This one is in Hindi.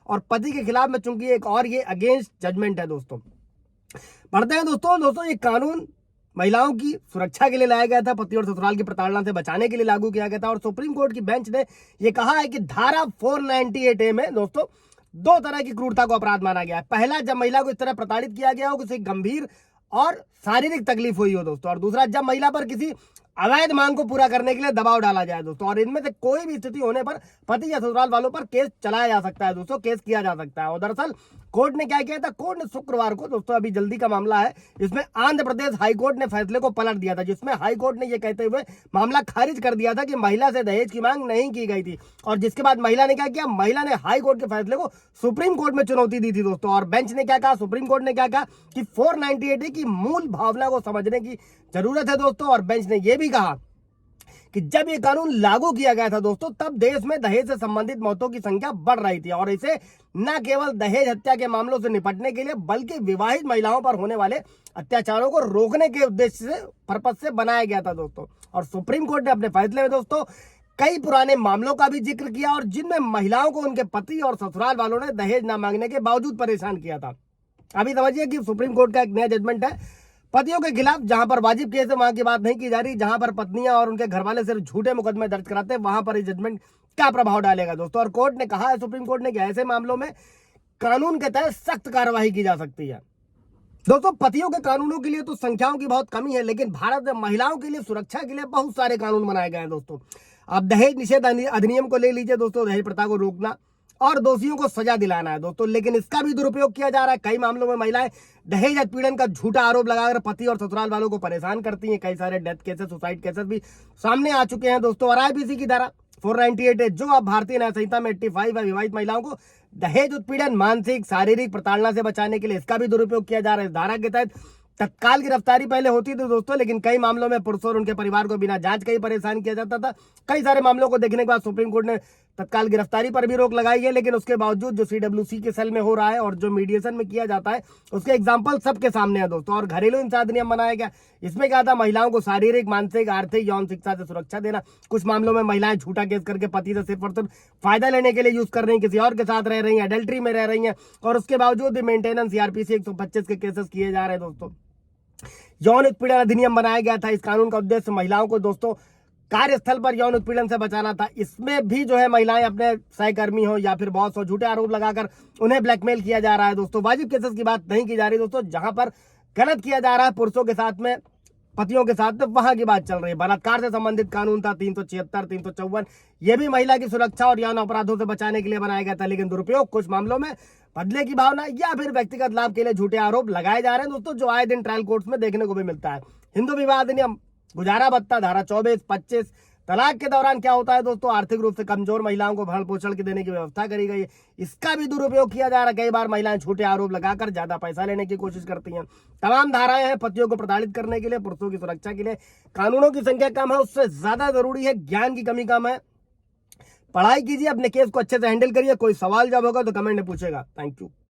और पति के खिलाफ में चूंकि एक और ये अगेंस्ट जजमेंट है दोस्तों। पढ़ते हैं दोस्तों ये कानून महिलाओं की सुरक्षा के लिए लाया गया था, पति और ससुराल की प्रताड़ना से बचाने के लिए लागू किया गया था। और सुप्रीम कोर्ट की बेंच ने यह कहा है कि धारा 498A में दोस्तों दो तरह की क्रूरता को अपराध माना गया है। पहला, जब महिला को इस तरह प्रताड़ित किया गया हो, किसी गंभीर और शारीरिक तकलीफ हुई हो दोस्तों। और दूसरा, जब महिला पर किसी अवैध मांग को पूरा करने के लिए दबाव डाला जाए दोस्तों। और इनमें से कोई भी स्थिति होने पर पति या ससुराल वालों पर केस चलाया जा सकता है दोस्तों, केस किया जा सकता है। और दरअसल कोर्ट ने क्या किया था, कोर्ट ने शुक्रवार को दोस्तों, अभी जल्दी का मामला है, इसमें आंध्र प्रदेश हाईकोर्ट ने फैसले को पलट दिया था, जिसमें हाईकोर्ट ने यह कहते हुए मामला खारिज कर दिया था कि महिला से दहेज की मांग नहीं की गई थी। और जिसके बाद महिला ने क्या किया, महिला ने हाईकोर्ट के फैसले को सुप्रीम कोर्ट में चुनौती दी थी दोस्तों। और बेंच ने क्या कहा, सुप्रीम कोर्ट ने क्या कहा कि 498A की मूल भावना को समझने की जरूरत है दोस्तों। और बेंच ने यह भी कहा कि जब ये कानून लागू किया गया था दोस्तों, तब देश में दहेज से संबंधित मौतों की संख्या बढ़ रही थी। और इसे न केवल दहेज हत्या के मामलों से निपटने के लिए, बल्कि विवाहित महिलाओं पर होने वाले अत्याचारों को रोकने के उद्देश्य से, पर्पज से बनाया गया था दोस्तों। और सुप्रीम कोर्ट ने अपने फैसले में दोस्तों कई पुराने मामलों का भी जिक्र किया, और जिनमें महिलाओं को उनके पति और ससुराल वालों ने दहेज न मांगने के बावजूद परेशान किया था। अभी समझिए कि सुप्रीम कोर्ट का एक नया जजमेंट है, पतियों के खिलाफ जहां पर वाजिब केस है वहां की बात नहीं की जा रही, जहां पर पत्नियां और उनके घर वाले सिर्फ झूठे मुकदमे दर्ज कराते हैं, वहां पर ये जजमेंट क्या प्रभाव डालेगा दोस्तों। और कोर्ट ने कहा है, सुप्रीम कोर्ट ने, कि ऐसे मामलों में कानून के तहत सख्त कार्रवाई की जा सकती है दोस्तों। पतियों के कानूनों के लिए तो संख्याओं की बहुत कमी है, लेकिन भारत में महिलाओं के लिए सुरक्षा के लिए बहुत सारे कानून बनाए गए हैं दोस्तों। आप दहेज निषेध अधिनियम को ले लीजिए दोस्तों, दहेज प्रथा को रोकना और दोषियों को सजा दिलाना है दोस्तों। लेकिन इसका भी दुरुपयोग किया जा रहा है। कई मामलों में महिलाएं दहेज उत्पीड़न का झूठा आरोप लगाकर पति और ससुराल वालों को परेशान करती हैं। कई सारे डेथ केसेस, सुसाइड केसेस भी सामने आ चुके हैं दोस्तों। और आईपीसी की धारा 498 है, जो अब भारतीय न्याय संहिता में 85 है, विवाहित महिलाओं को दहेज उत्पीड़न, मानसिक शारीरिक प्रताड़ना से बचाने के लिए इसका भी दुरुपयोग किया जा रहा है। इस धारा के तहत तत्काल गिरफ्तारी पहले होती थी दोस्तों, लेकिन कई मामलों में पुरुषों और उनके परिवार को बिना जांच के ही परेशान किया जाता था। कई सारे मामलों को देखने के बाद सुप्रीम कोर्ट ने तत्काल गिरफ्तारी पर भी रोक लगाई है, लेकिन उसके बावजूद जो CWC के सेल में हो रहा है और जो मीडिएशन में किया जाता है, उसके एग्जाम्पल सबके सामने है दोस्तों। और घरेलू हिंसा अधिनियम बनाया गया, इसमें क्या था, महिलाओं को शारीरिक, मानसिक, आर्थिक, यौन शिक्षा से सुरक्षा देना। कुछ मामलों में महिलाएं झूठा केस करके पति से सिर्फ और सिर्फ फायदा लेने के लिए यूज कर रही हैं, किसी और के साथ रह रही हैं, अडल्ट्री में रह रही हैं, और उसके बावजूद भी मेंटेनेंस CRPC 125 के केसेस किए जा रहे हैं दोस्तों। यौन उत्पीड़न अधिनियम बनाया गया था। इस कानून का उद्देश्य महिलाओं को दोस्तों कार्यस्थल पर यौन उत्पीड़न से बचाना था। इसमें भी जो है महिलाएं अपने सहकर्मी हो या फिर बॉस हो, झूठे आरोप लगाकर उन्हें ब्लैकमेल किया जा रहा है दोस्तों। वाजिब केसेस की बात नहीं की जा रही दोस्तों, जहां पर गलत किया जा रहा है पुरुषों के साथ में, पतियों के साथ, तो वहां की बात चल रही है। बलात्कार से संबंधित कानून था 376, 354, ये भी महिला की सुरक्षा और यौन अपराधों से बचाने के लिए बनाया गया था। लेकिन दुरुपयोग कुछ मामलों में बदले की भावना या फिर व्यक्तिगत लाभ के लिए झूठे आरोप लगाए जा रहे हैं दोस्तों, जो आए दिन ट्रायल कोर्ट्स में देखने को भी मिलता है। हिंदू विवाह अधिनियम, गुजारा भत्ता, धारा 24, 25, तलाक के दौरान क्या होता है दोस्तों, आर्थिक रूप से कमजोर महिलाओं को भरण पोषण की देने की व्यवस्था करी गई है। इसका भी दुरुपयोग किया जा रहा है। कई बार महिलाएं झूठे आरोप लगाकर ज्यादा पैसा लेने की कोशिश करती हैं। तमाम धाराएं हैं पतियों को प्रताड़ित करने के लिए, पुरुषों की सुरक्षा के लिए। कानूनों की संख्या कम है, उससे ज्यादा जरूरी है ज्ञान की कमी कम है। पढ़ाई कीजिए, अपने केस को अच्छे से हैंडल करिए। कोई सवाल जब होगा तो कमेंट में पूछेगा। Thank you.